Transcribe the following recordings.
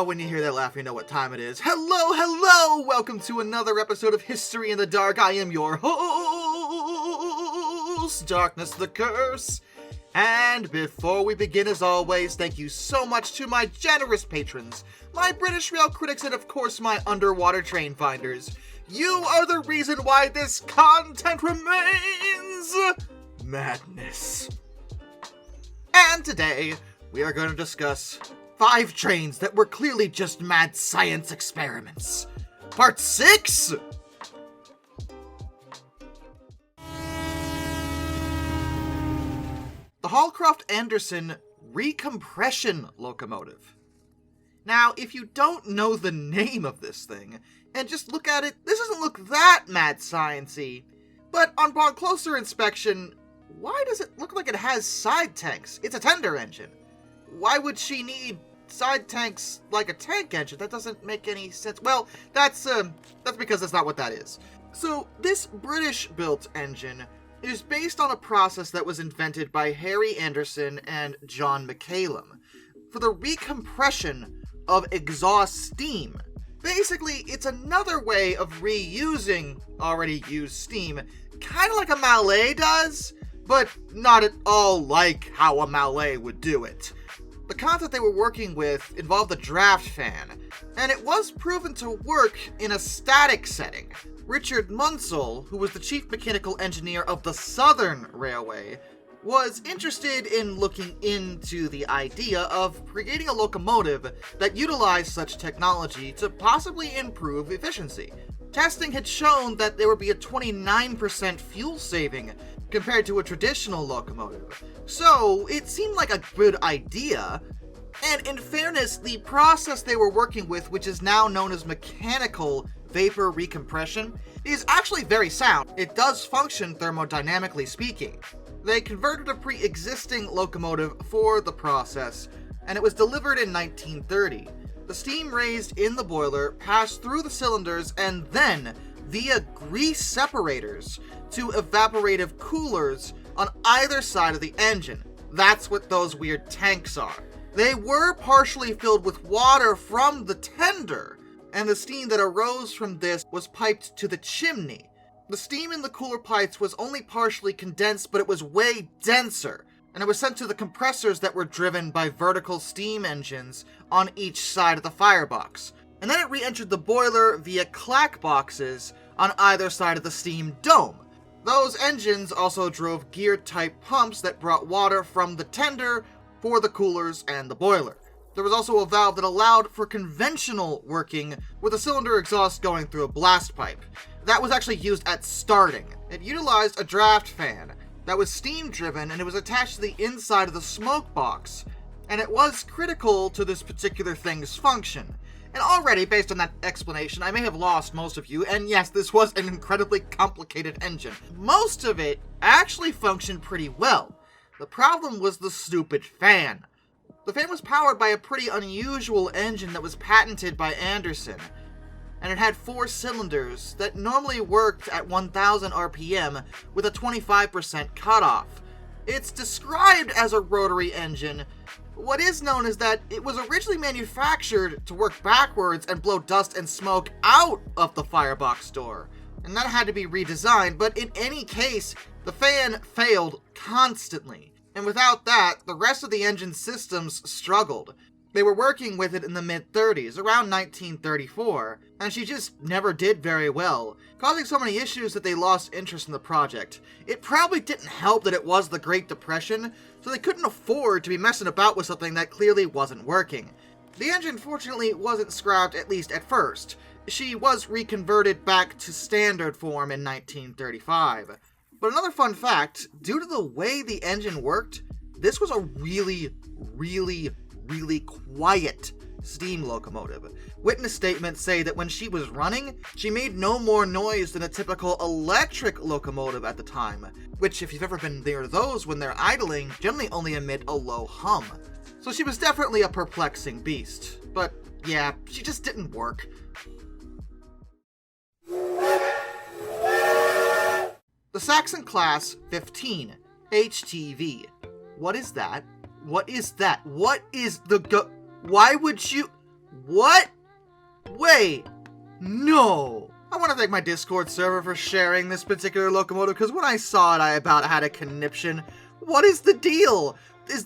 When you hear that laugh, you know what time it is. Hello! Welcome to another episode of History in the Dark. I am your host, Darkness the Curse. And before we begin, as always, thank you so much to my generous patrons, my British rail critics, and of course my underwater train finders. You are the reason why this content remains madness. And today, we are going to discuss 5 trains that were clearly just mad science experiments. Part 6! The Holcroft-Anderson Recompression Locomotive. Now, if you don't know the name of this thing, and just look at it, this doesn't look that mad science-y. But upon closer inspection, why does it look like it has side tanks? It's a tender engine. Why would she need side tanks like a tank engine? That doesn't make any sense. Well, that's because that's not what that is. So, this British-built engine is based on a process that was invented by Harry Anderson and John McCallum for the recompression of exhaust steam. Basically, it's another way of reusing already used steam, kind of like a Mallet does, but not at all like how a Mallet would do it. The concept they were working with involved a draft fan, and it was proven to work in a static setting. Richard Munsell, who was the chief mechanical engineer of the Southern Railway, was interested in looking into the idea of creating a locomotive that utilized such technology to possibly improve efficiency. Testing had shown that there would be a 29% fuel saving compared to a traditional locomotive, so it seemed like a good idea. And in fairness, the process they were working with, which is now known as mechanical vapor recompression, is actually very sound. It does function thermodynamically speaking. They converted a pre-existing locomotive for the process, and it was delivered in 1930. The steam raised in the boiler passed through the cylinders and then via grease separators to evaporative coolers on either side of the engine. That's what those weird tanks are. They were partially filled with water from the tender, and the steam that arose from this was piped to the chimney. The steam in the cooler pipes was only partially condensed, but it was way denser, and it was sent to the compressors that were driven by vertical steam engines on each side of the firebox. And then it re-entered the boiler via clack boxes on either side of the steam dome. Those engines also drove gear-type pumps that brought water from the tender for the coolers and the boiler. There was also a valve that allowed for conventional working with a cylinder exhaust going through a blast pipe. That was actually used at starting. It utilized a draft fan that was steam-driven, and it was attached to the inside of the smoke box, and it was critical to this particular thing's function. And already, based on that explanation, I may have lost most of you, and yes, this was an incredibly complicated engine. Most of it actually functioned pretty well. The problem was the stupid fan. The fan was powered by a pretty unusual engine that was patented by Anderson, and it had 4 cylinders that normally worked at 1000 RPM with a 25% cutoff. It's described as a rotary engine. What is known is that it was originally manufactured to work backwards and blow dust and smoke out of the firebox door, and that had to be redesigned, but in any case, the fan failed constantly. And without that, the rest of the engine systems struggled. They were working with it in the mid-30s, around 1934, and she just never did very well, causing so many issues that they lost interest in the project. It probably didn't help that it was the Great Depression, so they couldn't afford to be messing about with something that clearly wasn't working. The engine, fortunately, wasn't scrapped, at least at first. She was reconverted back to standard form in 1935. But another fun fact, due to the way the engine worked, this was a really quiet steam locomotive. Witness statements say that when she was running, she made no more noise than a typical electric locomotive at the time, which, if you've ever been near those when they're idling, generally only emit a low hum. So she was definitely a perplexing beast. But yeah, she just didn't work. The Saxon Class XV HTV. What is that? What is that? What is the Why would you... What? Wait. No. I want to thank my Discord server for sharing this particular locomotive, because when I saw it, I about had a conniption. What is the deal? Is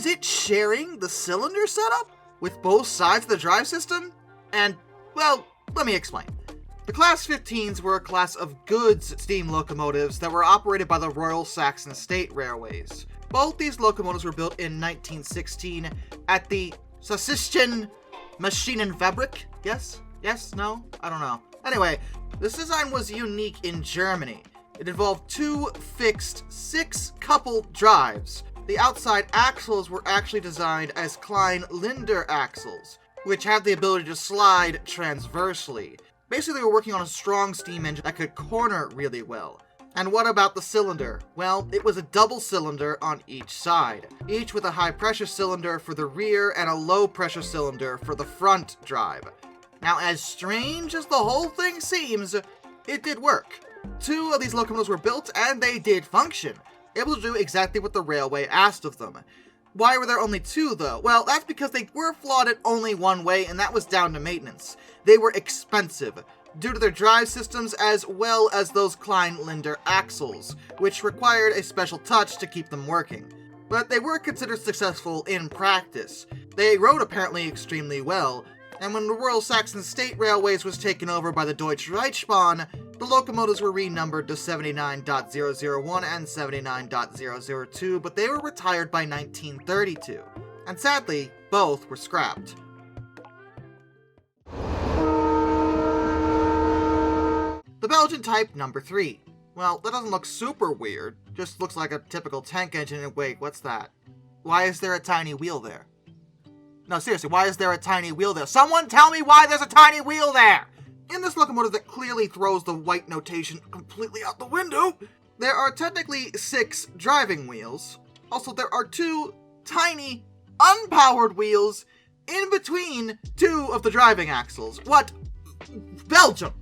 it sharing the cylinder setup with both sides of the drive system? And, well, let me explain. The Class 15s were a class of goods steam locomotives that were operated by the Royal Saxon State Railways. Both these locomotives were built in 1916 at the Saxon Maschinenfabrik. Yes? Yes? No? I don't know. Anyway, this design was unique in Germany. It involved two fixed 6-coupled drives. The outside axles were actually designed as Klein-Linder axles, which had the ability to slide transversely. Basically, they were working on a strong steam engine that could corner really well. And what about the cylinder? Well, it was a double cylinder on each side, each with a high-pressure cylinder for the rear and a low-pressure cylinder for the front drive. Now, as strange as the whole thing seems, it did work. 2 of these locomotives were built, and they did function, able to do exactly what the railway asked of them. Why were there only 2, though? Well, that's because they were flawed at only one way, and that was down to maintenance. They were expensive, due to their drive systems as well as those Klein-Linder axles, which required a special touch to keep them working. But they were considered successful in practice. They rode apparently extremely well, and when the Royal Saxon State Railways was taken over by the Deutsche Reichsbahn, the locomotives were renumbered to 79.001 and 79.002, but they were retired by 1932. And sadly, both were scrapped. The Belgian Type number 3. Well, that doesn't look super weird. Just looks like a typical tank engine. And wait, what's that? Why is there a tiny wheel there? No, seriously, why is there a tiny wheel there? Someone tell me why there's a tiny wheel there! In this locomotive that clearly throws the white notation completely out the window, there are technically 6 driving wheels. Also, there are 2 tiny, unpowered wheels in between 2 of the driving axles. What? Belgium!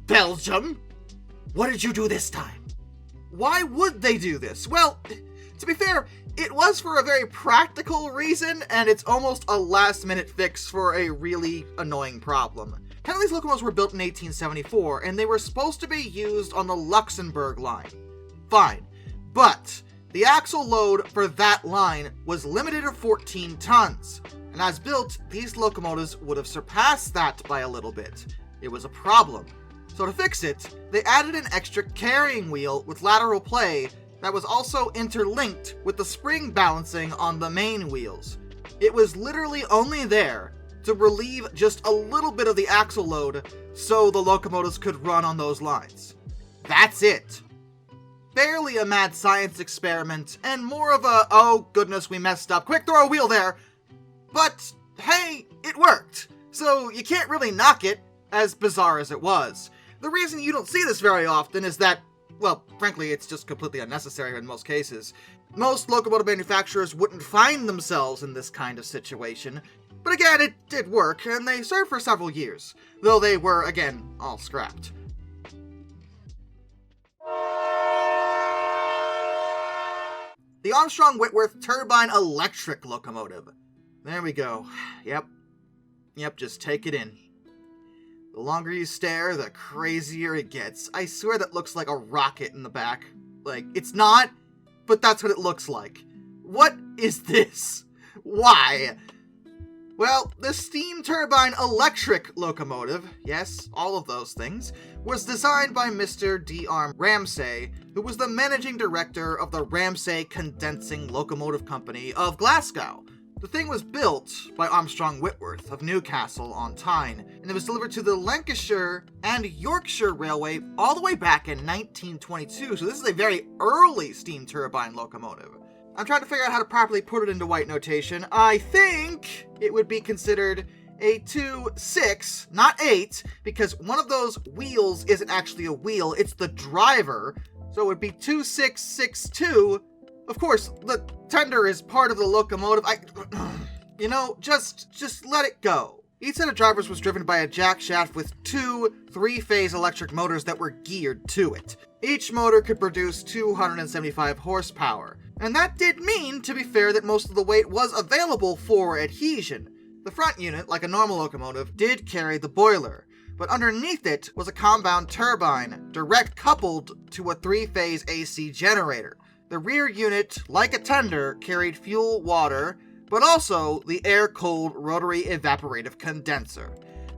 Belgium? What did you do this time? Why would they do this? Well, to be fair, it was for a very practical reason, and it's almost a last-minute fix for a really annoying problem. 10 of these locomotives were built in 1874, and they were supposed to be used on the Luxembourg line. Fine. But the axle load for that line was limited to 14 tons, and as built, these locomotives would have surpassed that by a little bit. It was a problem. So to fix it, they added an extra carrying wheel with lateral play that was also interlinked with the spring balancing on the main wheels. It was literally only there to relieve just a little bit of the axle load so the locomotives could run on those lines. That's it. Barely a mad science experiment, and more of a, oh goodness, we messed up, quick throw a wheel there. But hey, it worked, so you can't really knock it, as bizarre as it was. The reason you don't see this very often is that, well, frankly, it's just completely unnecessary in most cases. Most locomotive manufacturers wouldn't find themselves in this kind of situation. But again, it did work, and they served for several years, though they were, again, all scrapped. The Armstrong-Whitworth Turbine-Electric locomotive. There we go. Yep, just take it in. The longer you stare, the crazier it gets. I swear that looks like a rocket in the back. Like, it's not, but that's what it looks like. What is this? Why? Well, the steam turbine electric locomotive, yes, all of those things, was designed by Mr. D.R. Ramsay, who was the managing director of the Ramsay Condensing Locomotive Company of Glasgow. The thing was built by Armstrong-Whitworth of Newcastle on Tyne, and it was delivered to the Lancashire and Yorkshire Railway all the way back in 1922, so this is a very early steam turbine locomotive. I'm trying to figure out how to properly put it into white notation. I think it would be considered a 2-6, not 8, because one of those wheels isn't actually a wheel, it's the driver, so it would be 2-6-6-2. Of course, the tender is part of the locomotive. You know, just let it go. Each set of drivers was driven by a jack shaft with two 3-phase electric motors that were geared to it. Each motor could produce 275 horsepower, and that did mean, to be fair, that most of the weight was available for adhesion. The front unit, like a normal locomotive, did carry the boiler, but underneath it was a compound turbine, direct coupled to a 3-phase AC generator. The rear unit, like a tender, carried fuel, water, but also the air-cooled rotary evaporative condenser.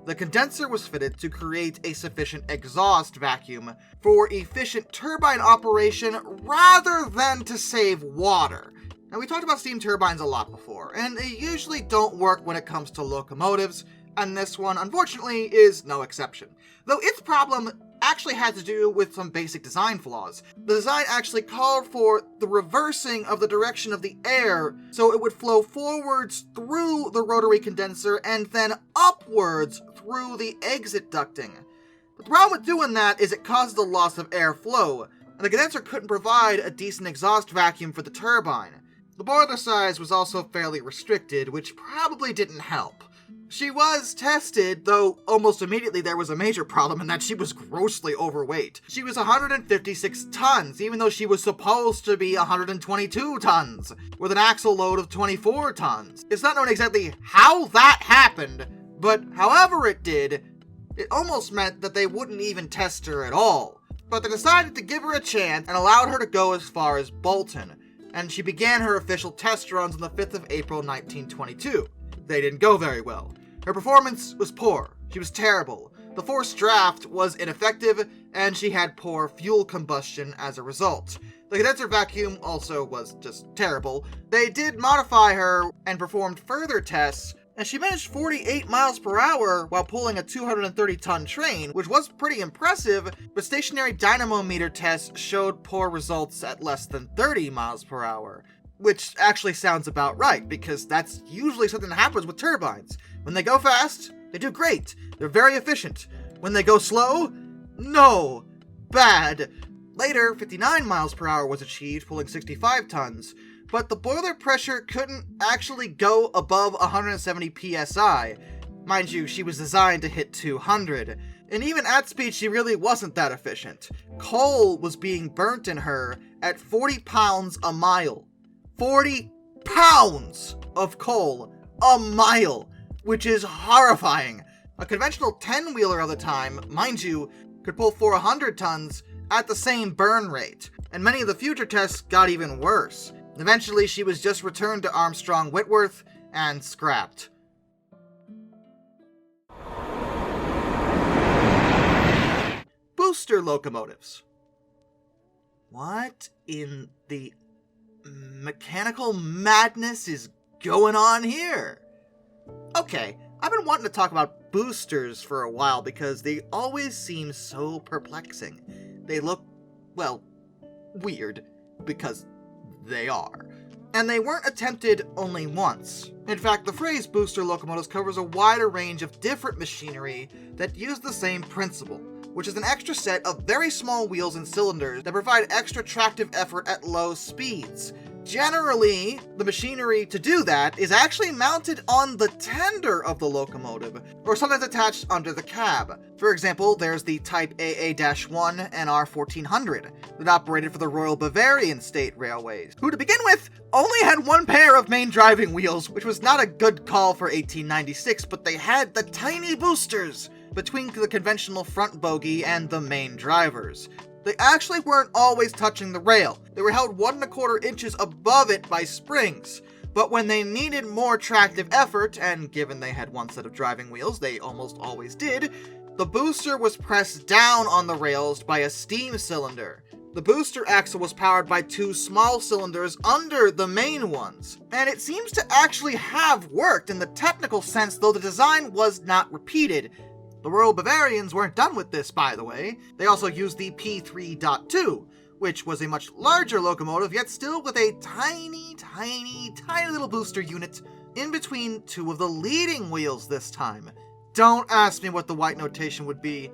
The condenser was fitted to create a sufficient exhaust vacuum for efficient turbine operation rather than to save water. Now, we talked about steam turbines a lot before, and they usually don't work when it comes to locomotives, and this one, unfortunately, is no exception. Though its problem actually had to do with some basic design flaws. The design actually called for the reversing of the direction of the air so it would flow forwards through the rotary condenser and then upwards through the exit ducting. But the problem with doing that is it causes a loss of airflow, and the condenser couldn't provide a decent exhaust vacuum for the turbine. The boiler size was also fairly restricted, which probably didn't help. She was tested, though almost immediately there was a major problem in that she was grossly overweight. She was 156 tons, even though she was supposed to be 122 tons, with an axle load of 24 tons. It's not known exactly how that happened, but however it did, it almost meant that they wouldn't even test her at all. But they decided to give her a chance and allowed her to go as far as Bolton, and she began her official test runs on the 5th of April 1922. They didn't go very well. Her performance was poor. She was terrible. The forced draft was ineffective, and she had poor fuel combustion as a result. The condenser vacuum also was just terrible. They did modify her and performed further tests, and she managed 48 miles per hour while pulling a 230-ton train, which was pretty impressive, but stationary dynamometer tests showed poor results at less than 30 miles per hour. Which actually sounds about right, because that's usually something that happens with turbines. When they go fast, they do great. They're very efficient. When they go slow, no. Bad. Later, 59 miles per hour was achieved, pulling 65 tons, but the boiler pressure couldn't actually go above 170 psi. Mind you, she was designed to hit 200, and even at speed she really wasn't that efficient. Coal was being burnt in her at 40 pounds a mile. 40 pounds of coal a mile, which is horrifying. A conventional 10-wheeler of the time, mind you, could pull 400 tons at the same burn rate, and many of the future tests got even worse. Eventually, she was just returned to Armstrong-Whitworth and scrapped. Booster locomotives. What in the mechanical madness is going on here? Okay, I've been wanting to talk about boosters for a while because they always seem so perplexing. They look, well, weird, because they are. And they weren't attempted only once. In fact, the phrase booster locomotives covers a wider range of different machinery that use the same principle, which is an extra set of very small wheels and cylinders that provide extra tractive effort at low speeds. Generally, the machinery to do that is actually mounted on the tender of the locomotive, or sometimes attached under the cab. For example, there's the Type AA-1 NR1400 that operated for the Royal Bavarian State Railways, who to begin with only had one pair of main driving wheels, which was not a good call for 1896, but they had the tiny boosters between the conventional front bogie and the main drivers. They actually weren't always touching the rail. They were held 1 1/4 inches above it by springs. But when they needed more tractive effort, and given they had one set of driving wheels, they almost always did, the booster was pressed down on the rails by a steam cylinder. The booster axle was powered by 2 small cylinders under the main ones. And it seems to actually have worked in the technical sense, though the design was not repeated. The Royal Bavarians weren't done with this, by the way. They also used the P3.2, which was a much larger locomotive, yet still with a tiny little booster unit in between 2 of the leading wheels this time. Don't ask me what the white notation would be.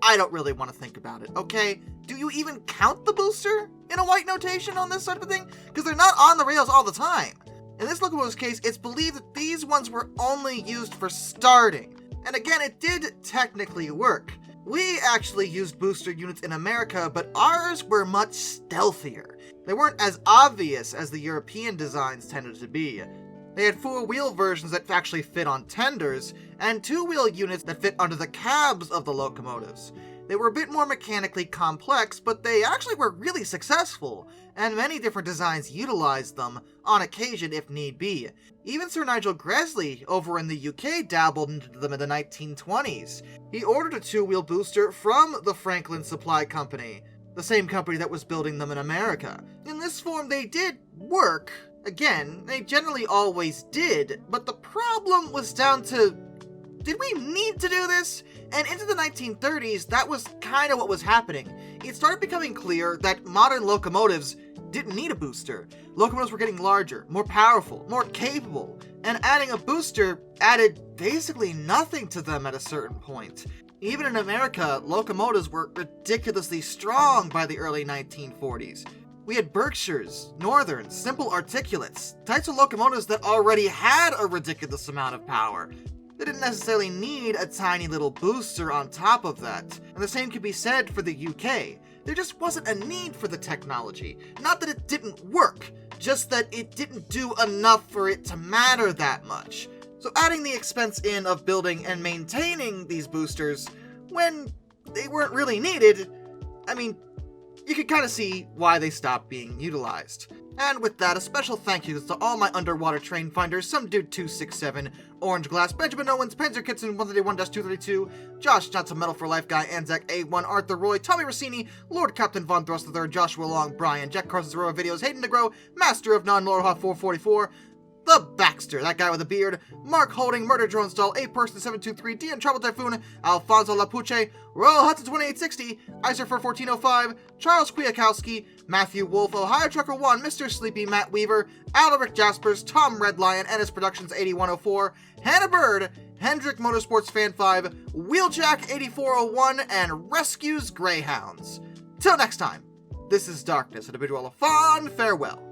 I don't really want to think about it, okay? Do you even count the booster in a white notation on this sort of thing? Because they're not on the rails all the time. In this locomotive's case, it's believed that these ones were only used for starting. And again, it did technically work. We actually used booster units in America, but ours were much stealthier. They weren't as obvious as the European designs tended to be. They had 4-wheel versions that actually fit on tenders, and 2-wheel units that fit under the cabs of the locomotives. They were a bit more mechanically complex, but they actually were really successful, and many different designs utilized them, on occasion if need be. Even Sir Nigel Gresley, over in the UK, dabbled into them in the 1920s. He ordered a 2-wheel booster from the Franklin Supply Company, the same company that was building them in America. In this form, they did work. Again, they generally always did, but the problem was down to, did we need to do this? And into the 1930s, that was kind of what was happening. It started becoming clear that modern locomotives didn't need a booster. Locomotives were getting larger, more powerful, more capable, and adding a booster added basically nothing to them at a certain point. Even in America, locomotives were ridiculously strong by the early 1940s. We had Berkshires, Northerns, simple articulates, types of locomotives that already had a ridiculous amount of power. They didn't necessarily need a tiny little booster on top of that, and the same could be said for the UK. There just wasn't a need for the technology. Not that it didn't work, just that it didn't do enough for it to matter that much. So adding the expense in of building and maintaining these boosters, when they weren't really needed, I mean, you can kind of see why they stopped being utilized. And with that, a special thank you to all my underwater train finders, Some Dude 267, Orange Glass, Benjamin Owens, Panzer Kitson 131-232, Josh Johnson, Metal for Life Guy, Anzac A1, Arthur Roy, Tommy Rossini, Lord Captain Von Thrust III, Joshua Long, Brian, Jack Carson's Aurora Videos, Hayden DeGro, Master of Non-Lorha 444, The Baxter, that guy with a beard, Mark Holding, Murder Drone Stall, A-Person 723, Dian Trouble Typhoon, Alfonso Lapuche, Royal Hudson 2860, Iserfer 1405, Charles Kwiatkowski, Matthew Wolf, Ohio Trucker 1, Mr. Sleepy, Matt Weaver, Alaric Jaspers, Tom Red Lion, Ennis Productions 8104, Hannah Bird, Hendrick Motorsports Fan 5, Wheeljack 8401, and Rescues Greyhounds. Till next time, this is Darkness, and a bid you all a fond farewell.